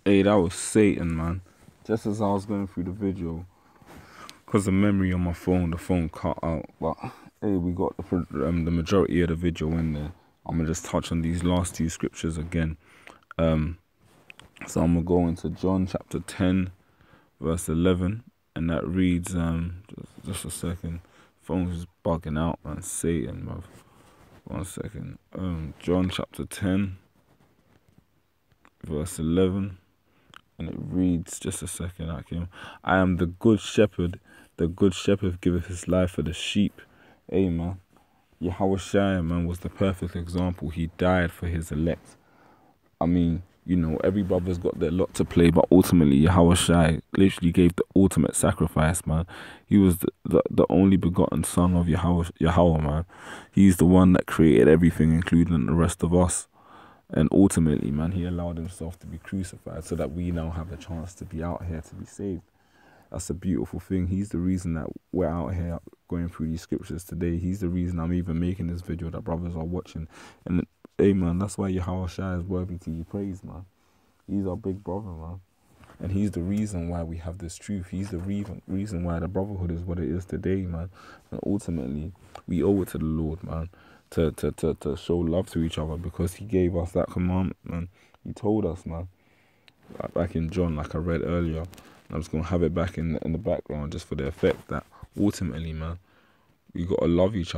Hey, that was Satan, man. Just as I was going through the video, because the memory on my phone, the phone cut out. But hey, we got the majority of the video in there. I'm gonna just touch on these last two scriptures again. So I'm gonna go into John chapter 10, verse 11, and that reads just a second. Phone's just bugging out, man. Satan, bruv. 1 second. John chapter 10, verse 11. And it reads, just a second, I am the good shepherd. The good shepherd giveth his life for the sheep. Hey, man. Yahushua, man, was the perfect example. He died for his elect. I mean, you know, every brother's got their lot to play, but ultimately, Yahushua literally gave the ultimate sacrifice, man. He was the only begotten son of Yahweh, man. He's the one that created everything, including the rest of us. And ultimately, man, he allowed himself to be crucified so that we now have a chance to be out here to be saved. That's a beautiful thing. He's the reason that we're out here going through these scriptures today. He's the reason I'm even making this video that brothers are watching. And hey, man, that's why Yahushua is worthy to be praised, man. He's our big brother, man. And he's the reason why we have this truth. He's the reason why the brotherhood is what it is today, man. And ultimately, we owe it to the Lord, man. To show love to each other, because he gave us that commandment, man. He told us, man, back in John, like I read earlier. I'm just going to have it back in the background just for the effect that ultimately, man, we got to love each other.